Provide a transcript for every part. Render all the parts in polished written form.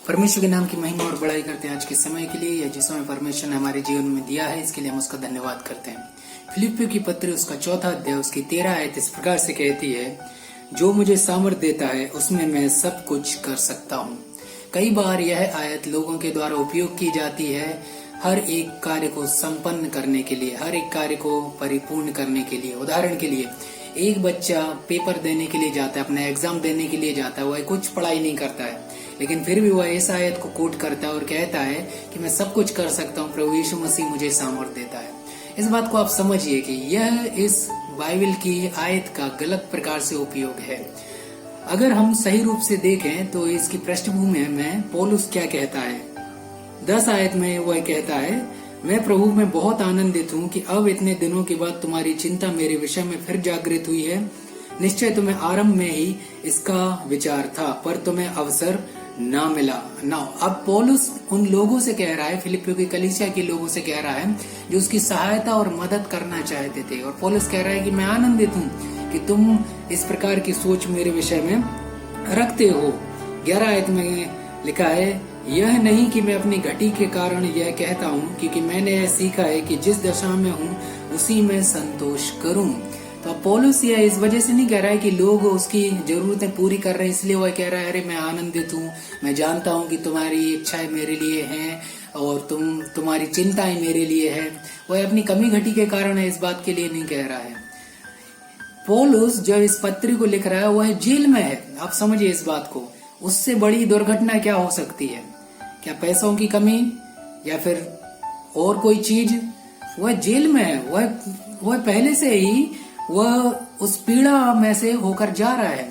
परमेश्वर के नाम की महिमा और बड़ाई करते हैं आज के समय के लिए, या जिस समय परमेश्वर ने हमारे जीवन में दिया है, इसके लिए हम उसका धन्यवाद करते हैं। फिलिपियों की पत्री उसका 4 अध्याय उसकी 13 आयत इस प्रकार से कहती है, जो मुझे सामर्थ देता है उसमें मैं सब कुछ कर सकता हूँ। कई बार यह आयत लोगों के द्वारा उपयोग की जाती है हर एक कार्य को संपन्न करने के लिए, हर एक कार्य को परिपूर्ण करने के लिए। उदाहरण के लिए, एक बच्चा पेपर देने के लिए जाता है, अपना एग्जाम देने के लिए जाता है, वह कुछ पढ़ाई नहीं करता है, लेकिन फिर भी वह इस आयत को कोट करता है और कहता है कि मैं सब कुछ कर सकता हूँ, प्रभु यीशु मसीह मुझे सामर्थ देता है। इस बात को आप समझिए कि यह इस बाइबल की आयत का गलत प्रकार से उपयोग है। अगर हम सही रूप से देखें तो इसकी पृष्ठभूमि में पौलुस क्या कहता है। 10 आयत में वह कहता है, मैं प्रभु में बहुत आनंदित हूँ कि अब इतने दिनों के बाद तुम्हारी चिंता मेरे विषय में फिर जागृत हुई है। निश्चय तुम्हें आरंभ में ही इसका विचार था, पर तुम्हें अवसर ना मिला। अब पौलुस उन लोगों से कह रहा है, फिलिपियों की कलीसिया के लोगों से कह रहा है जो उसकी सहायता और मदद करना चाहते थे, और पौलुस कह रहा है कि मैं आनंदित हूँ कि तुम इस प्रकार की सोच मेरे विषय में रखते हो। 11 आयत में लिखा है, यह नहीं कि मैं अपनी घटी के कारण यह कहता हूँ, क्योंकि मैंने यह सीखा है कि जिस दशा में हूँ उसी में संतोष करूँ। तो पौलुस यह इस वजह से नहीं कह रहा है कि लोग उसकी जरूरतें पूरी कर रहे हैं इसलिए वह कह रहा है, अरे मैं आनंदित हूँ, मैं जानता हूँ कि तुम्हारी इच्छाएं मेरे लिए हैं और तुम्हारी चिंताएं मेरे लिए है। वह अपनी कमी घटी के कारण है, इस बात के लिए नहीं कह रहा है। पौलुस जब इस पत्री को लिख रहा है वह जेल में है। आप समझिए इस बात को। उससे बड़ी दुर्घटना क्या हो सकती है? क्या पैसों की कमी या फिर और कोई चीज? वह जेल में है। वह पहले से ही वह उस पीड़ा में से होकर जा रहा है।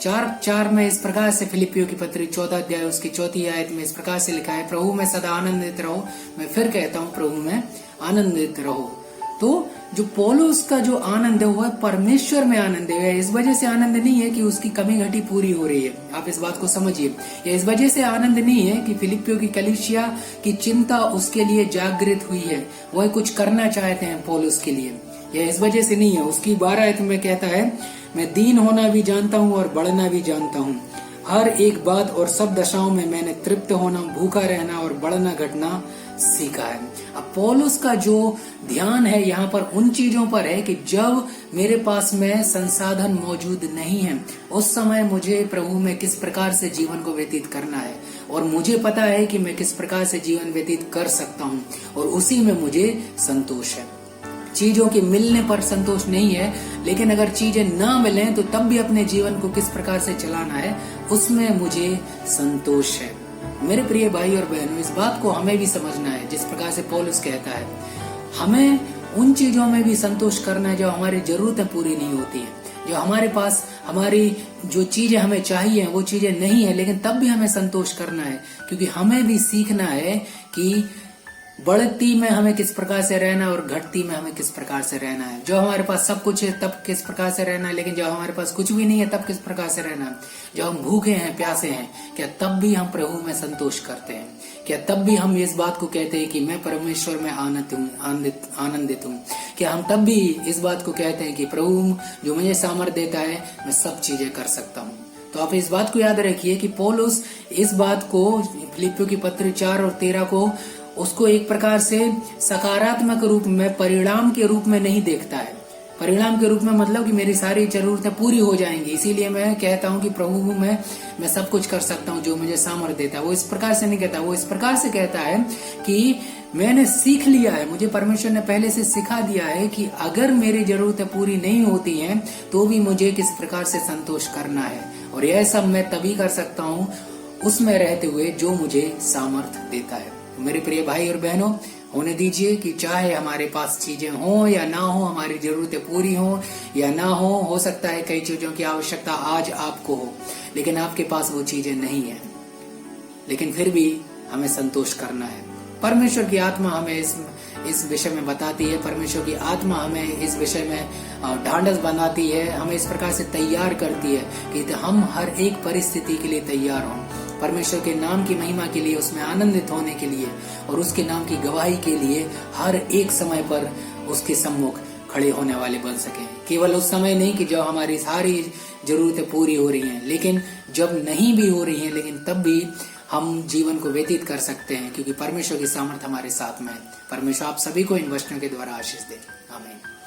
4:4 में इस प्रकार से फिलिपियों की पत्री 14 अध्याय उसकी 4 आयत में इस प्रकार से लिखा है, प्रभु में सदा आनंदित रहो। मैं फिर कहता हूँ, प्रभु में आनंदित रहो। तो जो पौलुस का जो आनंद है वह परमेश्वर में आनंद है। इस वजह से आनंद नहीं है कि उसकी कमी घटी पूरी हो रही है। आप इस बात को समझिए। यह इस वजह से आनंद नहीं है कि फिलिपियों की कलीसिया की चिंता उसके लिए जागृत हुई है, वह कुछ करना चाहते हैं पौलुस के लिए। यह इस वजह से नहीं है। उसकी 12 आयत में कहता है, मैं दीन होना भी जानता हूँ और बढ़ना भी जानता हूँ। हर एक बात और सब दशाओं में मैंने तृप्त होना, भूखा रहना और बढ़ना घटना सीखा है। अब पौलुस का जो ध्यान है यहाँ पर उन चीजों पर है कि जब मेरे पास में संसाधन मौजूद नहीं है, उस समय मुझे प्रभु में किस प्रकार से जीवन को व्यतीत करना है, और मुझे पता है कि मैं किस प्रकार से जीवन व्यतीत कर सकता हूँ, और उसी में मुझे संतोष है। चीजों के मिलने पर संतोष नहीं है, लेकिन अगर चीजें ना मिले तो तब भी अपने जीवन को किस प्रकार से चलाना है, उसमें मुझे संतोष है। मेरे प्रिय भाई और बहनों, इस बात को हमें भी समझना है। जिस प्रकार से पौलुस कहता है, हमें उन चीजों में भी संतोष करना है जो हमारी जरूरतें पूरी नहीं होती है, जो हमारे पास हमारी जो चीजें हमें चाहिए वो चीजें नहीं है, लेकिन तब भी हमें संतोष करना है, क्योंकि हमें भी सीखना है कि बढ़ती में हमें किस प्रकार से रहना है और घटती में हमें किस प्रकार से रहना है। जो हमारे पास सब कुछ है तब किस प्रकार से रहना है, लेकिन जब हमारे पास कुछ भी नहीं है तब किस प्रकार से रहना है। जब हम भूखे हैं, प्यासे हैं, क्या तब भी हम प्रभु में संतोष करते हैं? क्या तब भी हम इस बात को कहते हैं कि मैं परमेश्वर में आनंदित हूँ? क्या हम तब भी इस बात को कहते हैं कि प्रभु जो मुझे सामर्थ देता है मैं सब चीजें कर सकता हूँ? तो आप इस बात को याद रखिए कि पौलुस इस बात को फिलिपियों की पत्री 4 और 13 को उसको एक प्रकार से सकारात्मक रूप में, परिणाम के रूप में नहीं देखता है। परिणाम के रूप में मतलब कि मेरी सारी जरूरतें पूरी हो जाएंगी, इसीलिए मैं कहता हूँ कि प्रभु में मैं सब कुछ कर सकता हूँ जो मुझे सामर्थ्य देता है। वो इस प्रकार से नहीं कहता। वो इस प्रकार से कहता है कि मैंने सीख लिया है, मुझे परमेश्वर ने पहले से सिखा दिया है कि अगर मेरी जरूरतें पूरी नहीं होती हैं तो भी मुझे किस प्रकार से संतोष करना है, और यह सब मैं तभी कर सकता हूँ उसमें रहते हुए जो मुझे सामर्थ्य देता है। मेरे प्रिय भाई और बहनों, होने दीजिए कि चाहे हमारे पास चीजें हो या ना हो, हमारी जरूरतें पूरी हो या ना हो सकता है कई चीजों की आवश्यकता आज आपको हो, लेकिन आपके पास वो चीजें नहीं है, लेकिन फिर भी हमें संतोष करना है। परमेश्वर की आत्मा हमें इस विषय में बताती है। परमेश्वर की आत्मा हमें इस विषय में ढांढस बनाती है, हमें इस प्रकार से तैयार करती है कि हम हर एक परिस्थिति के लिए तैयार हों, परमेश्वर के नाम की महिमा के लिए, उसमें आनंदित होने के लिए और उसके नाम की गवाही के लिए हर एक समय पर उसके सम्मुख खड़े होने वाले बन सके। केवल उस समय नहीं कि जब हमारी सारी जरूरतें पूरी हो रही हैं, लेकिन जब नहीं भी हो रही हैं, लेकिन तब भी हम जीवन को व्यतीत कर सकते हैं, क्योंकि परमेश्वर की सामर्थ हमारे साथ में है। परमेश्वर आप सभी को इन वचनों के द्वारा आशीष दे। आमीन।